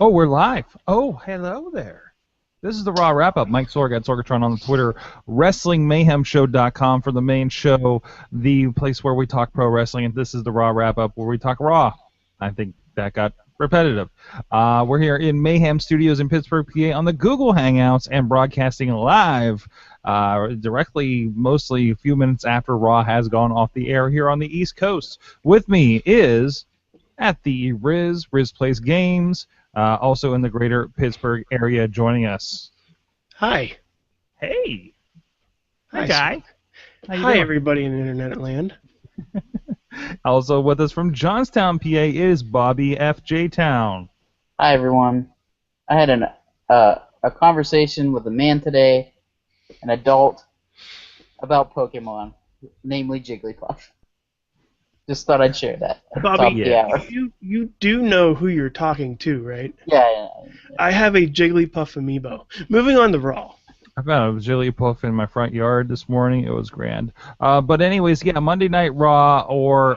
Oh, we're live. Oh, hello there. This is the Raw Wrap-Up. Mike Sorg at Sorgatron on the Twitter. WrestlingMayhemShow.com for the main show, the place where we talk pro wrestling. And this is the Raw Wrap-Up where we talk Raw. I think that got repetitive. We're here in Mayhem Studios in Pittsburgh, PA on the Google Hangouts and broadcasting live directly, mostly a few minutes after Raw has gone off the air here on the East Coast. With me is at the Rizz Plays Games, also in the greater Pittsburgh area, joining us. Hi. Hey. Hi, guy. Hi, doing? Everybody in Internet Land. Also with us from Johnstown, PA, is Bobbyfjtown. Hi, everyone. I had a conversation with a man today, an adult, about Pokemon, namely Jigglypuff. Just thought I'd share that. Bobby, you do know who you're talking to, right? Yeah. I have a Jigglypuff amiibo. Moving on to Raw. I found a Jigglypuff in my front yard this morning. It was grand. But anyways, yeah, Monday Night Raw or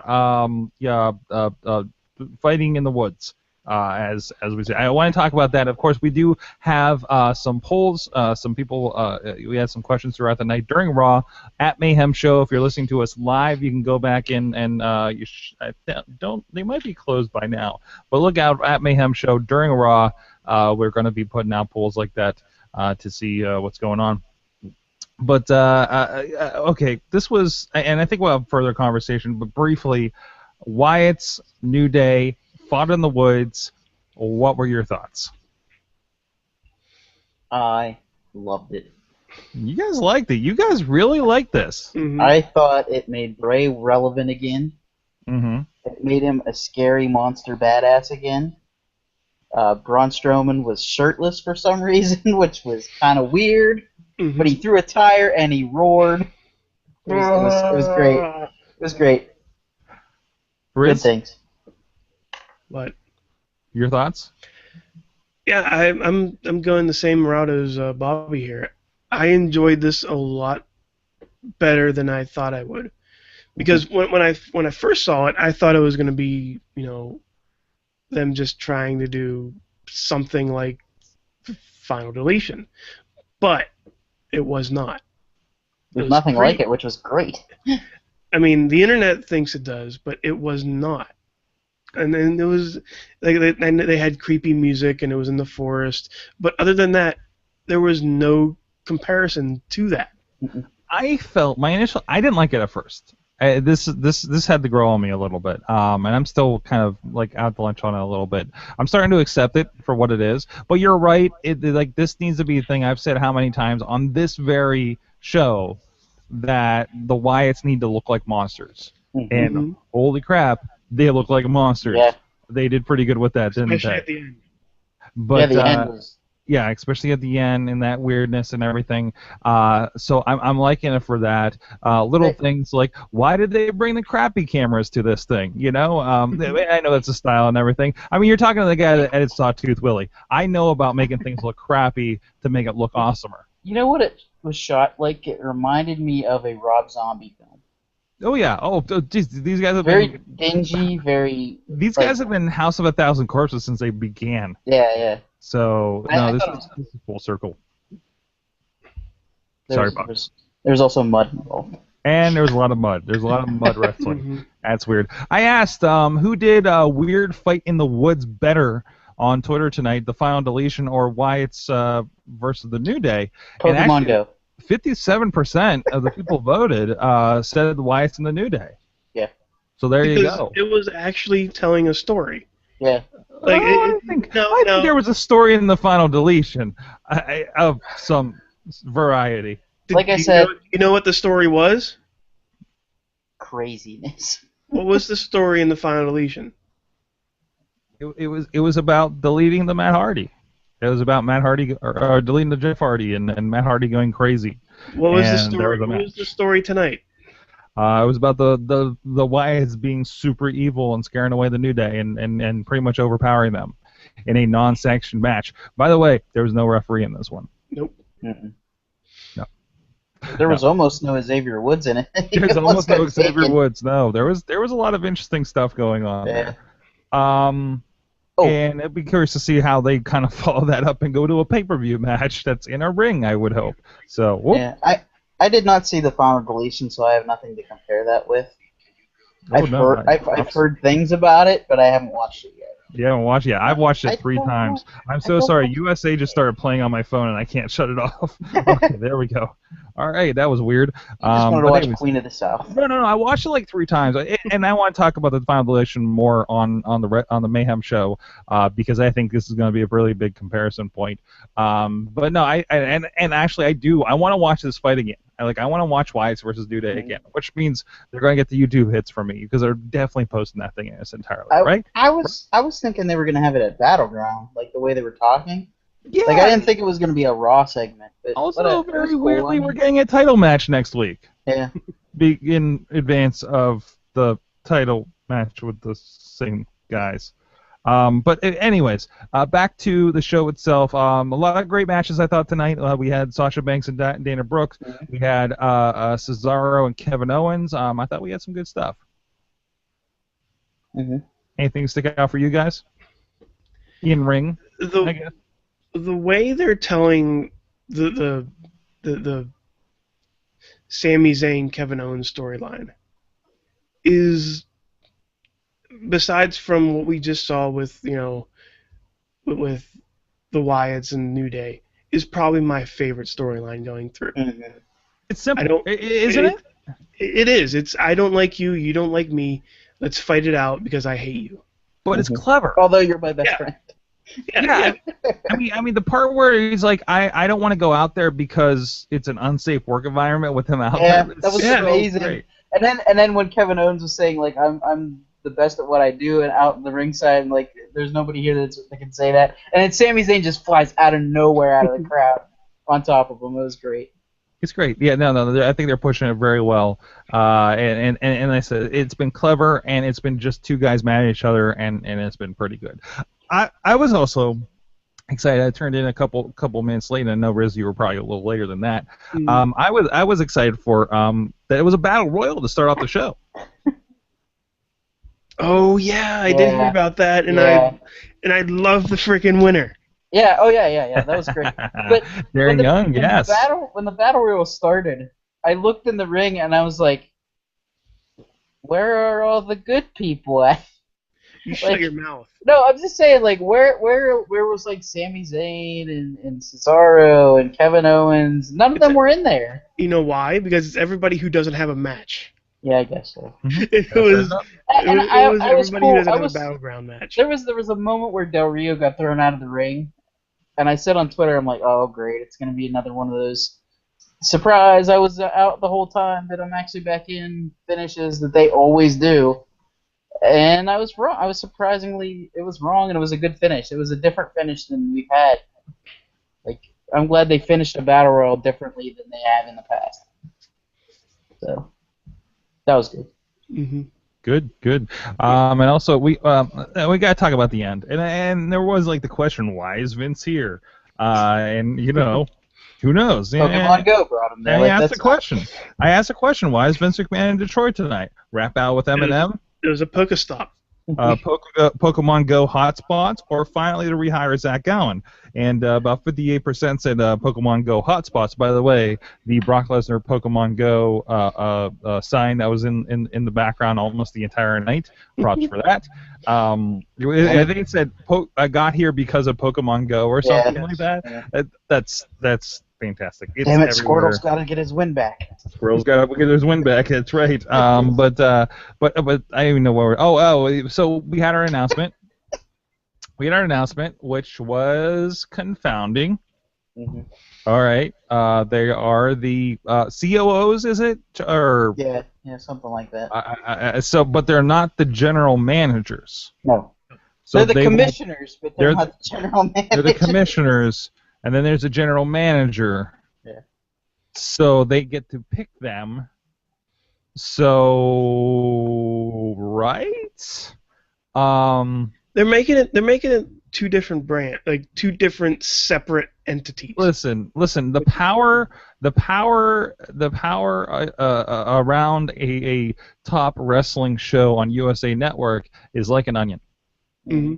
Fighting in the Woods, as we say. I want to talk about that. Of course, we do have some polls. Some people, we had some questions throughout the night during Raw at Mayhem Show. If you're listening to us live, you can go back in and they might be closed by now. But look out at Mayhem Show during Raw. We're going to be putting out polls like that. To see what's going on. But, okay, this was, and I think we'll have further conversation, but briefly, Wyatt's New Day fought in the woods. What were your thoughts? I loved it. You guys liked it. You guys really liked this. Mm-hmm. I thought it made Bray relevant again. Mm-hmm. It made him a scary monster badass again. Braun Strowman was shirtless for some reason, which was kind of weird. Mm-hmm. But he threw a tire and he roared. It was great. It was great. Rizz? Good things. What? Your thoughts? Yeah, I'm going the same route as Bobby here. I enjoyed this a lot better than I thought I would, because when I first saw it, I thought it was going to be, them just trying to do something like Final Deletion. But it was not. There's nothing like it, which was great. I mean, the internet thinks it does, but it was not. And then it was like they had creepy music and it was in the forest. But other than that, there was no comparison to that. I felt I didn't like it at first. This had to grow on me a little bit, and I'm still kind of like out to lunch on it a little bit. I'm starting to accept it for what it is, but you're right. Like this needs to be a thing. I've said how many times on this very show that the Wyatts need to look like monsters, and holy crap, they look like monsters. Yeah. They did pretty good with that, didn't Especially they? at the end. But the end was. Yeah, especially at the end and that weirdness and everything. So I'm liking it for that. Little things like, why did they bring the crappy cameras to this thing? I know that's a style and everything. I mean, you're talking to the guy that edits Sawtooth Willie. I know about making things look crappy to make it look awesomer. You know what it was shot like? It reminded me of a Rob Zombie film. Oh yeah. Oh, geez, these guys have very dingy, very. These guys have been House of a Thousand Corpses since they began. Yeah. So no, this is full circle. Sorry, Bob. There's also mud involved. And there was a lot of mud. There's a lot of mud wrestling. That's weird. I asked who did Weird Fight in the Woods better on Twitter tonight, the Final Deletion or Wyatt's versus the New Day. Pokemon Go. 57% of the people voted said Wyatt's in the New Day. Yeah. So there you go. It was actually telling a story. Yeah. Like, I think there was a story in the Final Deletion of some variety. Like I said, you know what the story was? Craziness. What was the story in the Final Deletion? It was about deleting the Matt Hardy. It was about Matt Hardy or deleting the Jeff Hardy and Matt Hardy going crazy. What was the story? What was the story tonight? It was about the Wyatts being super evil and scaring away the New Day and pretty much overpowering them in a non-sanctioned match. By the way, there was no referee in this one. Nope. Mm-mm. No. There was almost no Xavier Woods in it. There's almost no Xavier Woods. No, there was a lot of interesting stuff going on there. And I'd be curious to see how they kind of follow that up and go to a pay-per-view match that's in a ring, I would hope. So, whoop. Yeah, I did not see the final deletion, so I have nothing to compare that with. I've heard things about it, but I haven't watched it yet. You haven't watched it? Yeah, I've watched it 3 times. I'm so sorry. USA just started playing on my phone, and I can't shut it off. Okay, there we go. All right, that was weird. I just wanted to watch Queen of the South. No. I watched it like 3 times, and I want to talk about the final deletion more on the Mayhem show because I think this is going to be a really big comparison point. But no, I actually I do. I want to watch this fight again. I want to watch Wyatt versus New Day again, which means they're going to get the YouTube hits from me because they're definitely posting that thing in its entirety, right? I was thinking they were going to have it at Battleground, like the way they were talking. Yeah. Like I didn't think it was going to be a Raw segment. But also, very weirdly, we're getting a title match next week. Yeah. In advance of the title match with the same guys. But anyways, back to the show itself. A lot of great matches I thought tonight. We had Sasha Banks and Dana Brooks. We had Cesaro and Kevin Owens. I thought we had some good stuff. Anything stick out for you guys? In ring, I guess. The way they're telling the Sami Zayn Kevin Owens storyline is, besides from what we just saw with with the Wyatts and New Day, is probably my favorite storyline going through. It's simple, isn't it? It is. It's I don't like you, you don't like me. Let's fight it out because I hate you. But it's clever. Although you're my best friend. Yeah. I mean, the part where he's like, I don't want to go out there because it's an unsafe work environment with him out there. That was amazing. Great. And then when Kevin Owens was saying like I'm the best at what I do and out in the ringside and like there's nobody here that can say that, and then Sami Zayn just flies out of nowhere out of the crowd on top of him. It was great. It's great. Yeah, no, I think they're pushing it very well. And I said it's been clever, and it's been just 2 guys mad at each other, and it's been pretty good. I was also excited. I turned in a couple minutes late, and I know Rizz, you were probably a little later than that. I was excited for that it was a battle royal to start off the show. Oh yeah, I did hear about that, and I love the freaking winner. Yeah. Oh yeah. That was great. But Darren Young, yes. When the battle royal started, I looked in the ring and I was like, "Where are all the good people at?" You shut your mouth. No, I'm just saying, like, where was like Sami Zayn and Cesaro and Kevin Owens? None of them were in there. You know why? Because it's everybody who doesn't have a match. Yeah, I guess so. It was everybody who doesn't have a battleground match. There was a moment where Del Rio got thrown out of the ring, and I said on Twitter, I'm like, oh great, it's gonna be another one of those surprise. I was out the whole time, but I'm actually back in finishes that they always do. And I was wrong. It was wrong, and it was a good finish. It was a different finish than we've had. Like, I'm glad they finished a battle royal differently than they have in the past. So, that was good. Good. And also we got to talk about the end. And there was like the question, why is Vince here? And who knows? Pokemon Go brought him there. I asked a question. Why is Vince McMahon in Detroit tonight? Rap battle with Eminem? It was a Pokestop. Pokemon Go hotspots, or finally to rehire Zach Gowen. And about 58% said Pokemon Go hotspots. By the way, the Brock Lesnar Pokemon Go sign that was in the background almost the entire night. Props for that. I think it said I got here because of Pokemon Go or something like that. Yeah. That's fantastic. It's damn it, everywhere. Squirtle's got to get his win back. Squirrel's got to get his win back. That's right. But I don't even know where. So we had our announcement. Which was confounding. All right. They are the COOs, is it? Or yeah, something like that. But they're not the general managers. No. So they're the commissioners, but they're not the general managers. They're the commissioners. And then there's a general manager. Yeah. So they get to pick them. So right? They're making it 2 different brands, like 2 different separate entities. Listen. The power around a top wrestling show on USA Network is like an onion. Mm-hmm.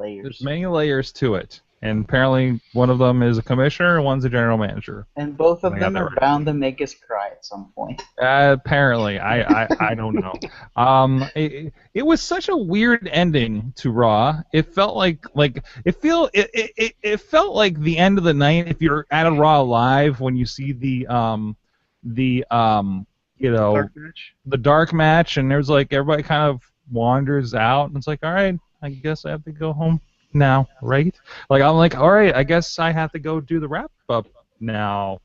layers. There's many layers to it, and apparently one of them is a commissioner and one's a general manager. And both of I got them that are right. bound to make us cry at some point. Apparently, I don't know. It was such a weird ending to Raw. It felt like it felt like the end of the night. If you're at a Raw live when you see the Dark match. the dark match, and there's like everybody kind of wanders out, and it's like, all right, I guess I have to go home now, right? Like I'm like, all right, I guess I have to go do the wrap up now.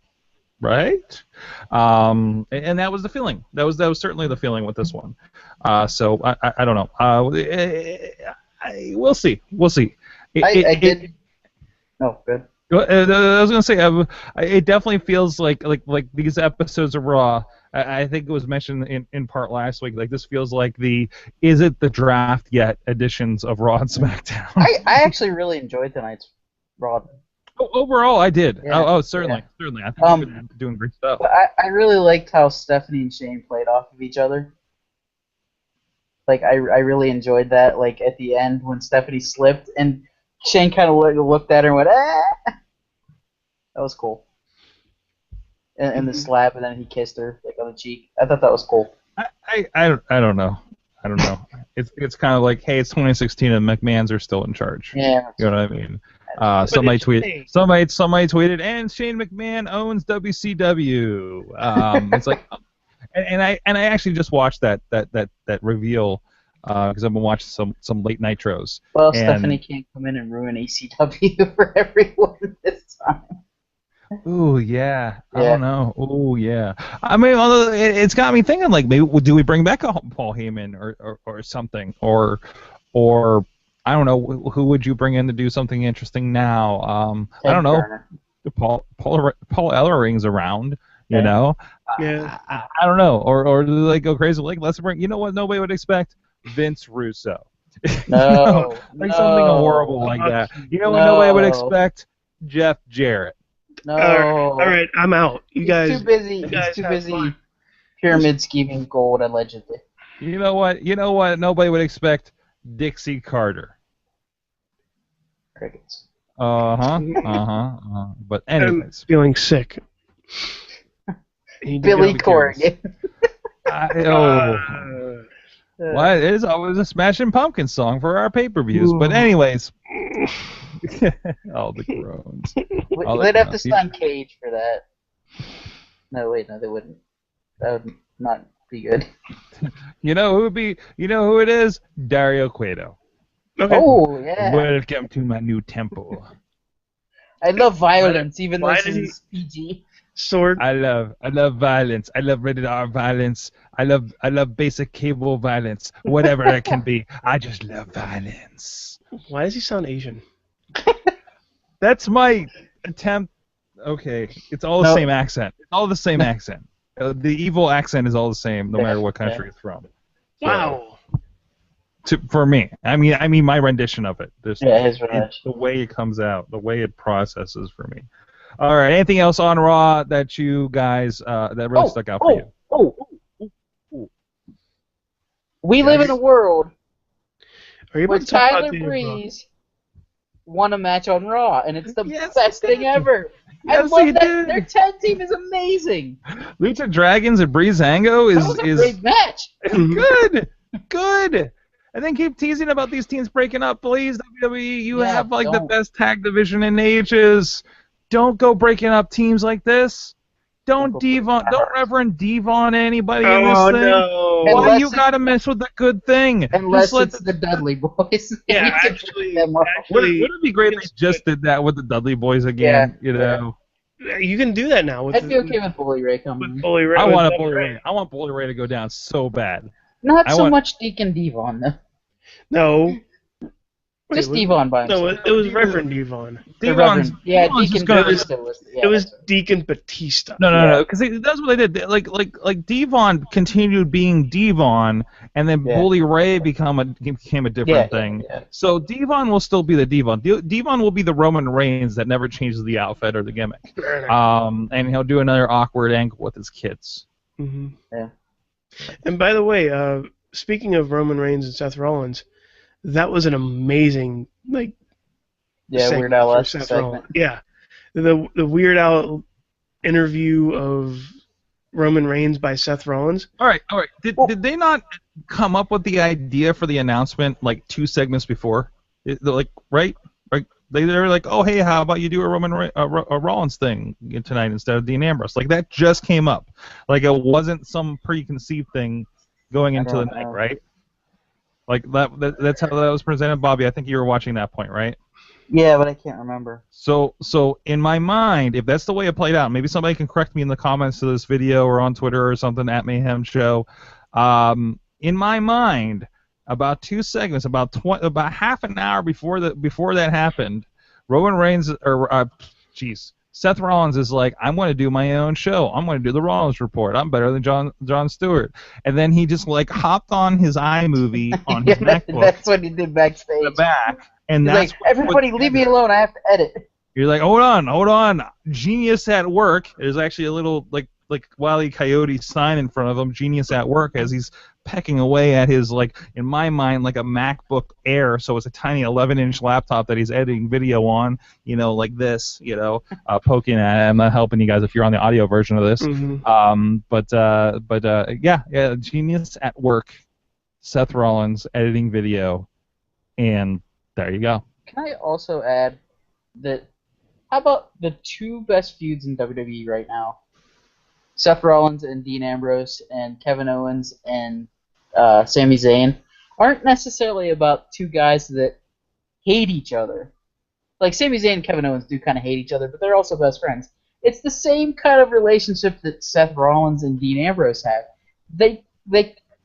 Right, and that was the feeling. That was certainly the feeling with this one. So I don't know. We'll see. We'll see. I did. No, good. I was gonna say it definitely feels like these episodes of Raw. I think it was mentioned in part last week. Like this feels like the is it the draft yet editions of Raw and SmackDown. I actually really enjoyed tonight's Raw. Overall, I did. Yeah, Certainly. I think you've been doing great stuff. But I really liked how Stephanie and Shane played off of each other. Like, I really enjoyed that. Like, at the end, when Stephanie slipped, and Shane kind of looked at her and went, ah! That was cool. And the slap, and then he kissed her, like, on the cheek. I thought that was cool. I don't know. I don't know. It's kind of like, hey, it's 2016 and McMahon's are still in charge. Yeah. You know what I mean? Somebody tweeted, and Shane McMahon owns WCW. It's like, and I actually just watched that reveal because I've been watching some late nitros. Well, Stephanie can't come in and ruin ECW for everyone this time. Ooh, yeah. I don't know. Ooh, yeah. I mean, it's got me thinking, like, maybe do we bring back a Paul Heyman or something, or I don't know, who would you bring in to do something interesting now? I don't know. Turner. Paul Ellering's around, you know. Yeah. I don't know, or do they go crazy? Like, let's bring. You know what? Nobody would expect Vince Russo. No, like something horrible like that. You know what? Nobody would expect Jeff Jarrett. No. All right, I'm out. He's too busy. He's too busy pyramid scheming gold, allegedly. You know what? Nobody would expect Dixie Carter. Crickets. But anyways. I'm feeling sick. Billy Corgan. What? It is always a Smashing Pumpkins song for our pay-per-views. But anyways. All the groans. They'd have to sign Cage for that. No, wait, no, they wouldn't. That would not be good. You know who it is? Dario Cueto. Okay. Oh, yeah. Welcome to my new temple. I love violence, even though this is PG. Sorg. I love violence. I love rated R violence. I love basic cable violence. Whatever it can be. I just love violence. Why does he sound Asian? That's my attempt. Okay, it's all the same accent. It's all the same accent. The evil accent is all the same, no matter what country it's from. Wow. For me, I mean my rendition of it. His rendition. The way it comes out, the way it processes for me. All right. Anything else on Raw that you guys that really stuck out for you? We live in a world where Tyler about Breeze won a match on Raw, and it's the Yes, best he did. thing ever. Yes, I love he that. did. Their tag team is amazing. Lucha Dragons and Breezango That was a great match. is good. And then keep teasing about these teams breaking up, please. WWE, you have like the best tag division in ages. Don't go breaking up teams like this. Don't Reverend Devon anybody in this thing. No. Why you gotta mess with the good thing? Unless it's the Dudley Boys. Yeah, actually, Wouldn't it be great if they just did that with the Dudley Boys again? Yeah, you know. You can do that now. With I'd be okay with Bully Ray coming. with Bully Ray. I want Bully Ray to go down so bad. Not so much Deacon Devon, though. No. Just Devon by himself. No, it was Reverend Devon. Devon's Deacon Batista was. It was Deacon Batista. No, because that's what they did. Like Devon continued being Devon, and then Bully Ray became a different thing. Yeah. So Devon will still be the Devon. Devon will be the Roman Reigns that never changes the outfit or the gimmick. And he'll do another awkward angle with his kids. Mm-hmm. Yeah. And by the way, speaking of Roman Reigns and Seth Rollins, that was an amazing Yeah, segment Weird Al for esque Seth segment. Rollins. Yeah, the Weird Al interview of Roman Reigns by Seth Rollins. All right. Did they not come up with the idea for the announcement like 2 segments before? Right? They were like, oh hey, how about you do a a Rollins thing tonight instead of Dean Ambrose? Like that just came up. Like it wasn't some preconceived thing going into the night, right? Like that's how that was presented, Bobby. I think you were watching that point, right? Yeah, but I can't remember. So in my mind, if that's the way it played out, maybe somebody can correct me in the comments to this video or on Twitter or something at Mayhem Show. In my mind, about 2 segments, about half an hour before that happened, Roman Reigns Seth Rollins is like, I'm going to do my own show. I'm going to do the Rollins Report. I'm better than Jon Stewart. And then he just like hopped on his iMovie on his MacBook. That's what he did backstage. In the back. And He's that's like, everybody leave me alone. I have to edit. You're like, hold on. Genius at work. There's actually a little like Wile E. Coyote sign in front of him. Genius at work as he's pecking away at his in my mind like a MacBook Air. So it's a tiny 11-inch laptop that he's editing video on. Like this. Poking at it. I'm not helping you guys if you're on the audio version of this. Mm-hmm. Yeah. Genius at work. Seth Rollins editing video, and there you go. Can I also add that? How about the 2 best feuds in WWE right now? Seth Rollins and Dean Ambrose and Kevin Owens and Sami Zayn aren't necessarily about 2 guys that hate each other. Like Sami Zayn and Kevin Owens do kind of hate each other, but they're also best friends. It's the same kind of relationship that Seth Rollins and Dean Ambrose have. They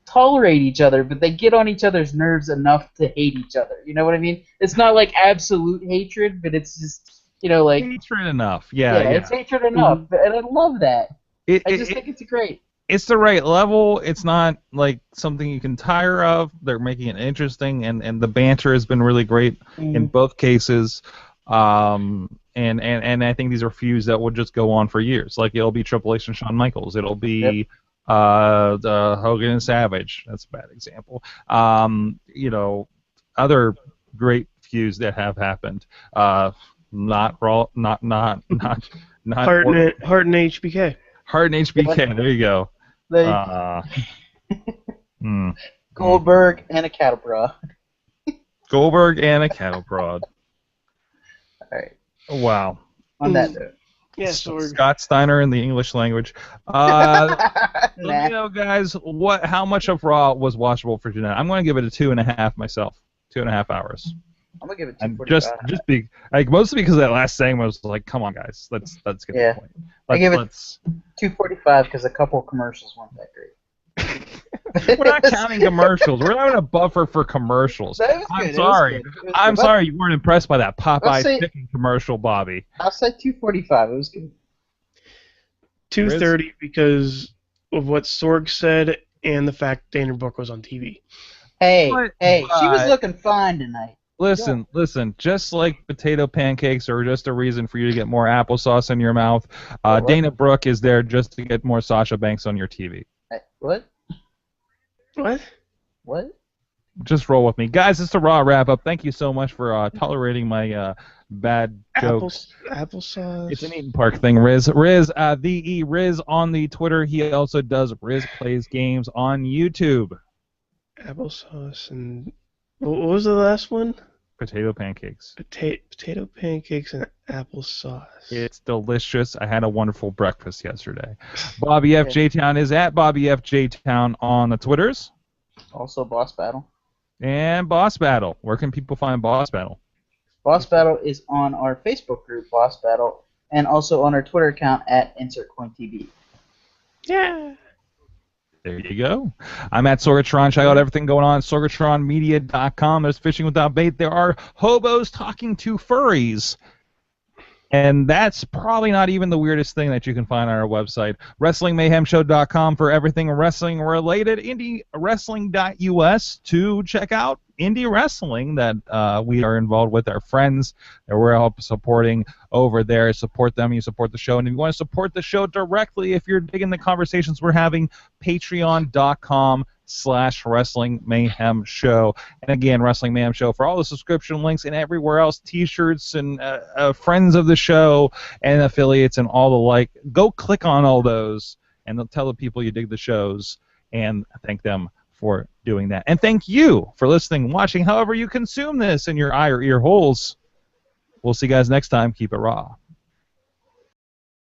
tolerate each other, but they get on each other's nerves enough to hate each other. You know what I mean? It's not like absolute hatred, but it's just hatred enough. Yeah. It's hatred enough, and I love that. I just think it's great. It's the right level. It's not like something you can tire of. They're making it interesting, and the banter has been really great in both cases. And I think these are feuds that will just go on for years. Like it'll be Triple H and Shawn Michaels. It'll be the Hogan and Savage. That's a bad example. Other great feuds that have happened. Not Hart and HBK. Hart and HBK. There you go. Goldberg and a cattle prod. Goldberg and a cattle prod. All right. Wow. On that note. Yeah, Sorg. Scott Steiner in the English language. Let me know, guys, how much of Raw was watchable for tonight. I'm going to give it a 2.5 myself. 2.5 hours. I'm gonna give it 2.45. Just mostly because that last segment was like, come on, guys, let's get to the point. I give it 2.45 because a couple of commercials weren't that great. We're not counting commercials. We're not a buffer for commercials. I'm sorry. I'm sorry you weren't impressed by that Popeye chicken commercial, Bobby. I'll say 2.45. It was good. 2.30 because of what Sorg said and the fact Dana Brooke was on TV. She was looking fine tonight. Listen, just like potato pancakes are just a reason for you to get more applesauce in your mouth, Dana Brooke is there just to get more Sasha Banks on your TV. What? Just roll with me. Guys, it's the Raw wrap-up. Thank you so much for tolerating my bad jokes. Applesauce. It's an Eaton Park thing, Rizz. Rizz on the Twitter. He also does Rizz Plays Games on YouTube. Applesauce and... What was the last one? Potato pancakes. Potato pancakes and applesauce. It's delicious. I had a wonderful breakfast yesterday. Bobbyfjtown is at Bobbyfjtown on the Twitters. Also Boss Battle. And Boss Battle. Where can people find Boss Battle? Boss Battle is on our Facebook group, Boss Battle, and also on our Twitter account at InsertCoinTV. Yeah. There you go. I'm at Sorgatron. Check out everything going on at SorgatronMedia.com. There's Fishing Without Bait. There are hobos talking to furries. And that's probably not even the weirdest thing that you can find on our website. WrestlingMayhemShow.com for everything wrestling related. IndieWrestling.us to check out indie wrestling that we are involved with, our friends that we're help supporting over there. Support them, you support the show. And if you want to support the show directly, if you're digging the conversations we're having, patreon.com/ Wrestling Mayhem Show. And again, Wrestling Mayhem Show for all the subscription links and everywhere else, T-shirts and friends of the show and affiliates and all the like. Go click on all those and they'll tell the people you dig the shows and thank them for doing that. And thank you for listening, watching, however you consume this in your eye or ear holes. We'll see you guys next time. Keep it raw.